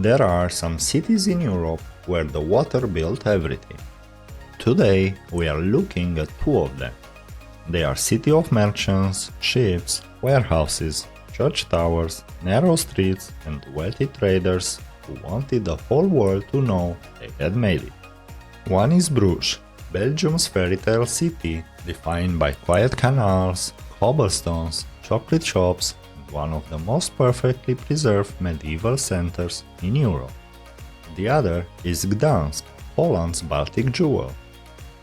There are some cities in Europe where the water built everything. Today we are looking at two of them. They are city of merchants, ships, warehouses, church towers, narrow streets and wealthy traders who wanted the whole world to know they had made it. One is Bruges, Belgium's fairytale city, defined by quiet canals, cobblestones, chocolate shops, and one of the most perfectly preserved medieval centers in Europe. The other is Gdansk, Poland's Baltic jewel.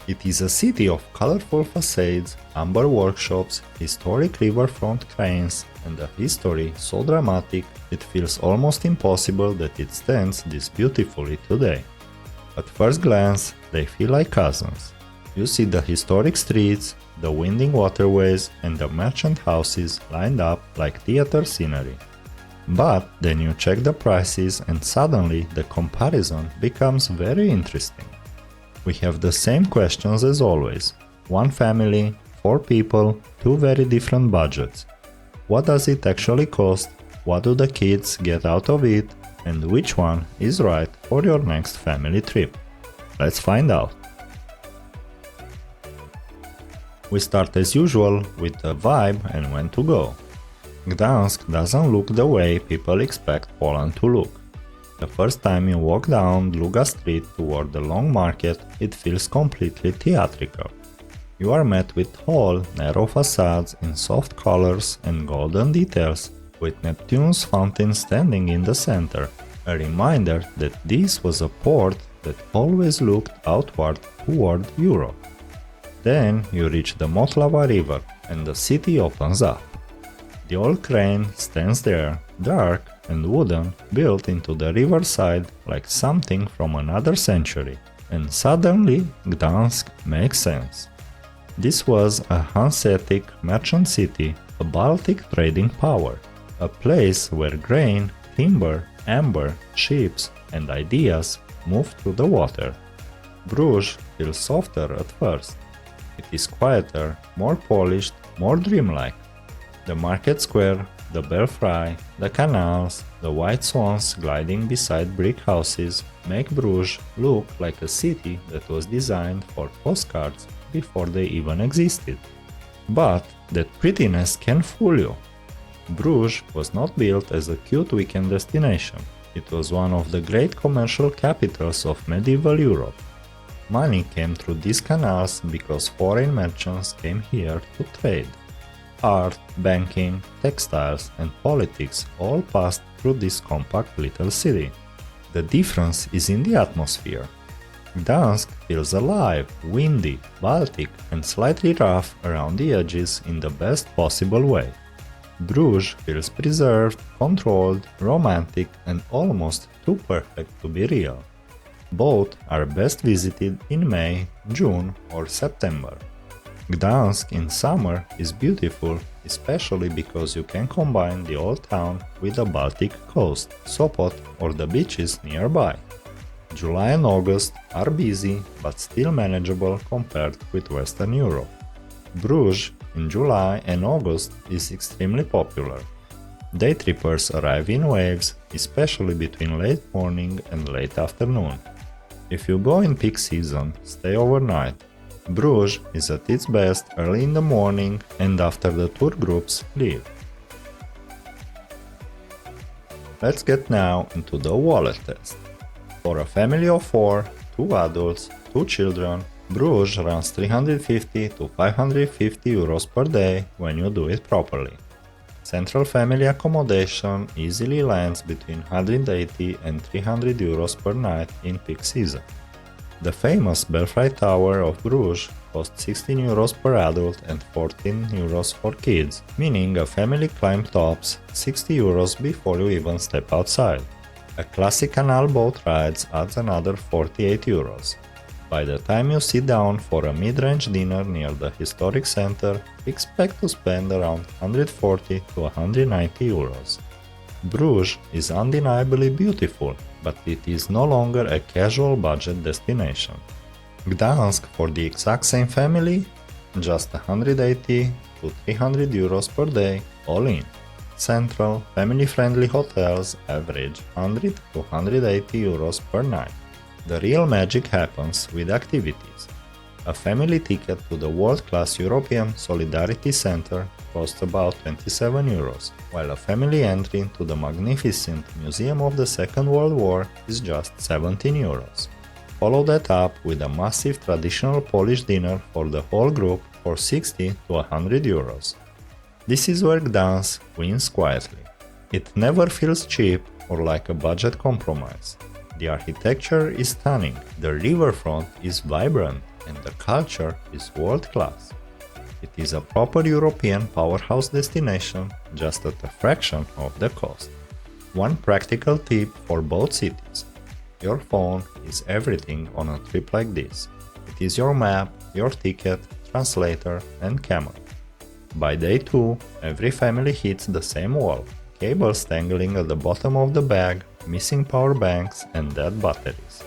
It is a city of colorful facades, amber workshops, historic riverfront cranes, and a history so dramatic it feels almost impossible that it stands this beautifully today. At first glance, they feel like cousins. You see the historic streets, the winding waterways, and the merchant houses lined up like theater scenery. But then you check the prices and suddenly the comparison becomes very interesting. We have the same questions as always. One family, 4 people, 2 very different budgets. What does it actually cost? What do the kids get out of it? And which one is right for your next family trip? Let's find out. We start as usual with the vibe and when to go. Gdansk doesn't look the way people expect Poland to look. The first time you walk down Długa Street toward the Long Market, it feels completely theatrical. You are met with tall, narrow facades in soft colors and golden details, with Neptune's fountain standing in the center, a reminder that this was a port that always looked outward toward Europe. Then you reach the Motlava River and the city opens up. The old crane stands there, dark and wooden, built into the riverside like something from another century, and suddenly Gdansk makes sense. This was a Hanseatic merchant city, a Baltic trading power, a place where grain, timber, amber, ships, and ideas moved through the water. Bruges feels softer at first. It is quieter, more polished, more dreamlike. The market square, the belfry, the canals, the white swans gliding beside brick houses make Bruges look like a city that was designed for postcards before they even existed. But that prettiness can fool you. Bruges was not built as a cute weekend destination. It was one of the great commercial capitals of medieval Europe. Money came through these canals because foreign merchants came here to trade. Art, banking, textiles, and politics all passed through this compact little city. The difference is in the atmosphere. Gdansk feels alive, windy, Baltic, and slightly rough around the edges in the best possible way. Bruges feels preserved, controlled, romantic, and almost too perfect to be real. Both are best visited in May, June, or September. Gdansk in summer is beautiful, especially because you can combine the old town with the Baltic coast, Sopot, or the beaches nearby. July and August are busy but still manageable compared with Western Europe. Bruges in July and August is extremely popular. Day trippers arrive in waves, especially between late morning and late afternoon. If you go in peak season, stay overnight. Bruges is at its best early in the morning and after the tour groups leave. Let's get now into the wallet test. For a family of 4, 2 adults, 2 children, Bruges runs 350 to 550 euros per day when you do it properly. Central family accommodation easily lands between 180 and 300 euros per night in peak season. The famous Belfry Tower of Bruges costs 16 euros per adult and 14 euros for kids, meaning a family climb tops 60 euros before you even step outside. A classic canal boat rides adds another 48 euros. By the time you sit down for a mid-range dinner near the historic center, expect to spend around 140 to 190 euros. Bruges is undeniably beautiful, but it is no longer a casual budget destination. Gdansk for the exact same family? Just 180 to 300 euros per day, all in. central, family-friendly hotels average 100 to 180 euros per night. The real magic happens with activities. A family ticket to the world-class European Solidarity Center costs about 27 euros, while a family entry to the magnificent Museum of the Second World War is just 17 euros. Follow that up with a massive traditional Polish dinner for the whole group for 60 to 100 euros. This is where Gdansk wins quietly. It never feels cheap or like a budget compromise. The architecture is stunning, the riverfront is vibrant, and the culture is world-class. It is a proper European powerhouse destination, just at a fraction of the cost. One practical tip for both cities. Your phone is everything on a trip like this. It is your map, your ticket, translator, and camera. By day 2, every family hits the same wall. Cables dangling at the bottom of the bag, missing power banks, and dead batteries.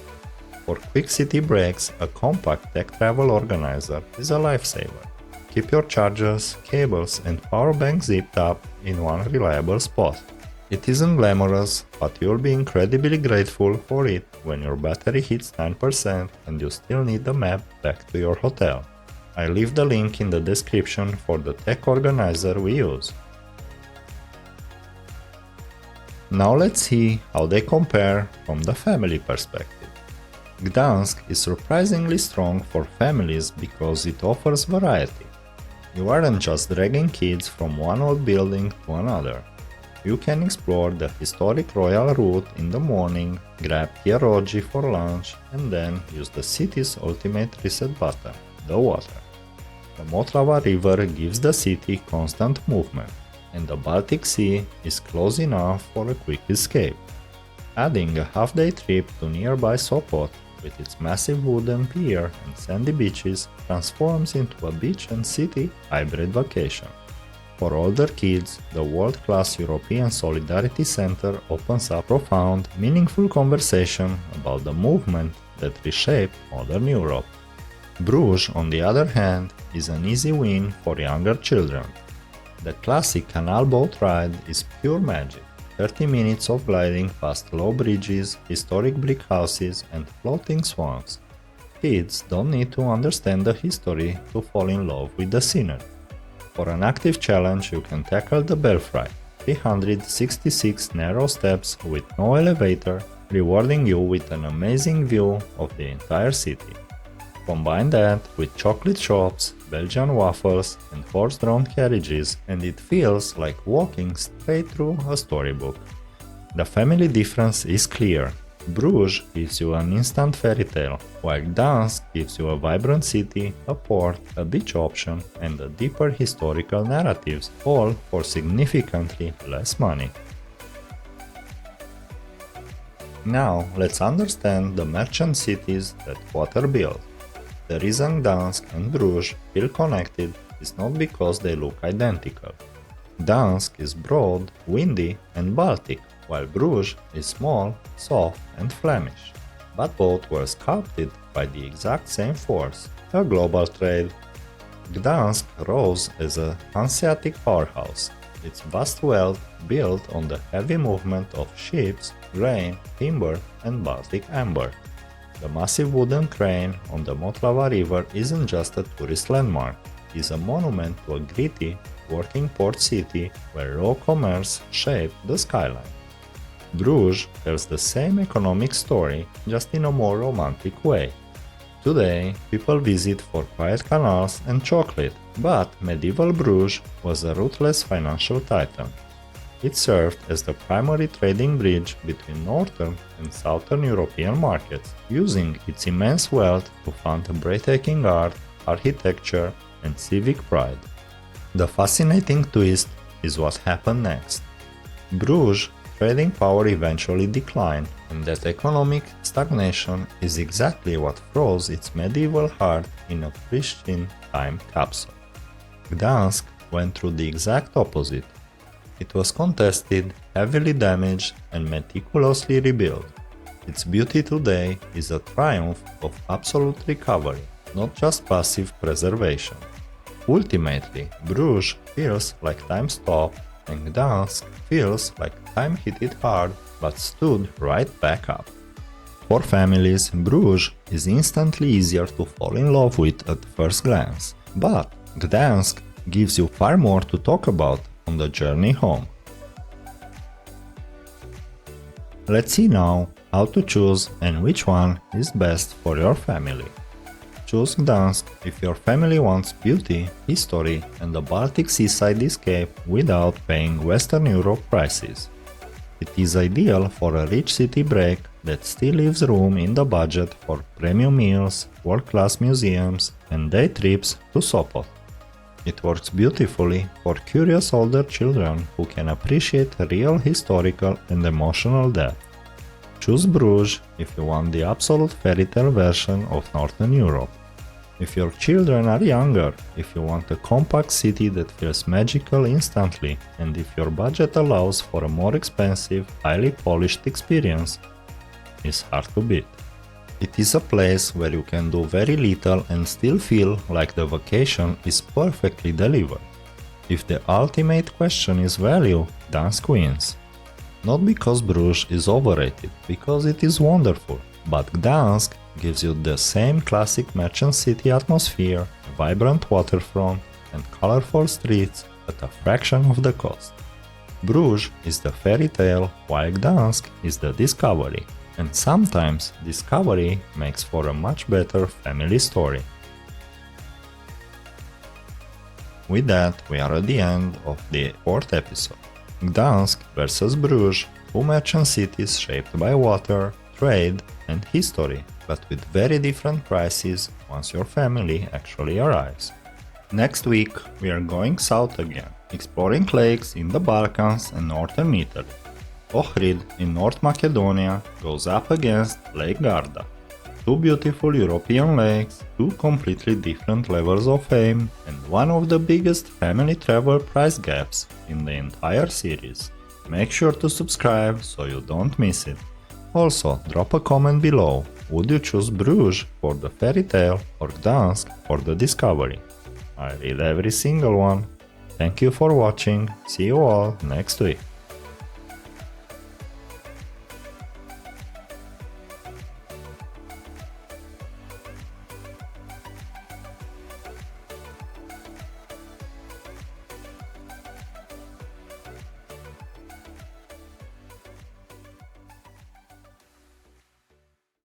For quick city breaks, a compact tech travel organizer is a lifesaver. Keep your chargers, cables, and power bank zipped up in one reliable spot. It isn't glamorous, but you'll be incredibly grateful for it when your battery hits 9% and you still need the map back to your hotel. I leave the link in the description for the tech organizer we use. Now let's see how they compare from the family perspective. Gdansk is surprisingly strong for families because it offers variety. You aren't just dragging kids from one old building to another. You can explore the historic royal route in the morning, grab pierogi for lunch, and then use the city's ultimate reset button, the water. The Motlava River gives the city constant movement, and the Baltic Sea is close enough for a quick escape. Adding a half-day trip to nearby Sopot, with its massive wooden pier and sandy beaches, transforms into a beach and city hybrid vacation. For older kids, the world-class European Solidarity Center opens up profound, meaningful conversation about the movement that reshaped modern Europe. Bruges, on the other hand, is an easy win for younger children. The classic canal boat ride is pure magic. 30 minutes of gliding past low bridges, historic brick houses, and floating swans. Kids don't need to understand the history to fall in love with the scenery. For an active challenge, you can tackle the Belfry, 366 narrow steps with no elevator, rewarding you with an amazing view of the entire city. Combine that with chocolate shops, Belgian waffles, and horse-drawn carriages, and it feels like walking straight through a storybook. The family difference is clear. Bruges gives you an instant fairy tale, while Gdansk gives you a vibrant city, a port, a beach option, and a deeper historical narratives, all for significantly less money. Now let's understand the merchant cities that water built. The reason Gdansk and Bruges feel connected is not because they look identical. Gdansk is broad, windy, and Baltic, while Bruges is small, soft, and Flemish. But both were sculpted by the exact same force, a global trade. Gdansk rose as a Hanseatic powerhouse, its vast wealth built on the heavy movement of ships, grain, timber, and Baltic amber. The massive wooden crane on the Motlava River isn't just a tourist landmark, it is a monument to a gritty, working port city where raw commerce shaped the skyline. Bruges tells the same economic story, just in a more romantic way. Today, people visit for quiet canals and chocolate, but medieval Bruges was a ruthless financial titan. It served as the primary trading bridge between northern and southern European markets, using its immense wealth to fund breathtaking art, architecture, and civic pride. The fascinating twist is what happened next. Bruges' trading power eventually declined, and that economic stagnation is exactly what froze its medieval heart in a pristine time capsule. Gdansk went through the exact opposite. It was contested, heavily damaged, and meticulously rebuilt. Its beauty today is a triumph of absolute recovery, not just passive preservation. Ultimately, Bruges feels like time stopped, and Gdansk feels like time hit it hard but stood right back up. For families, Bruges is instantly easier to fall in love with at first glance, but Gdansk gives you far more to talk about on the journey home. Let's see now how to choose and which one is best for your family. Choose Gdansk if your family wants beauty, history and the Baltic seaside escape without paying Western Europe prices. It is ideal for a rich city break that still leaves room in the budget for premium meals, world-class museums and day trips to Sopot. It works beautifully for curious older children who can appreciate real historical and emotional depth. Choose Bruges if you want the absolute fairytale version of Northern Europe. If your children are younger, if you want a compact city that feels magical instantly, and if your budget allows for a more expensive, highly polished experience, it's hard to beat. It is a place where you can do very little and still feel like the vacation is perfectly delivered. If the ultimate question is value, Gdansk wins. Not because Bruges is overrated, because it is wonderful, but Gdansk gives you the same classic merchant city atmosphere, vibrant waterfront and colorful streets at a fraction of the cost. Bruges is the fairy tale, while Gdansk is the discovery. And sometimes discovery makes for a much better family story. With that, we are at the end of the 4th episode. Gdansk versus Bruges, two merchant cities shaped by water, trade and history, but with very different prices once your family actually arrives. Next week, we are going south again, exploring lakes in the Balkans and northern Italy. Ohrid in North Macedonia goes up against Lake Garda. Two beautiful European lakes, two completely different levels of fame, and one of the biggest family travel price gaps in the entire series. Make sure to subscribe so you don't miss it. Also, drop a comment below. Would you choose Bruges for the fairy tale or Gdansk for the discovery? I read every single one. Thank you for watching. See you all next week.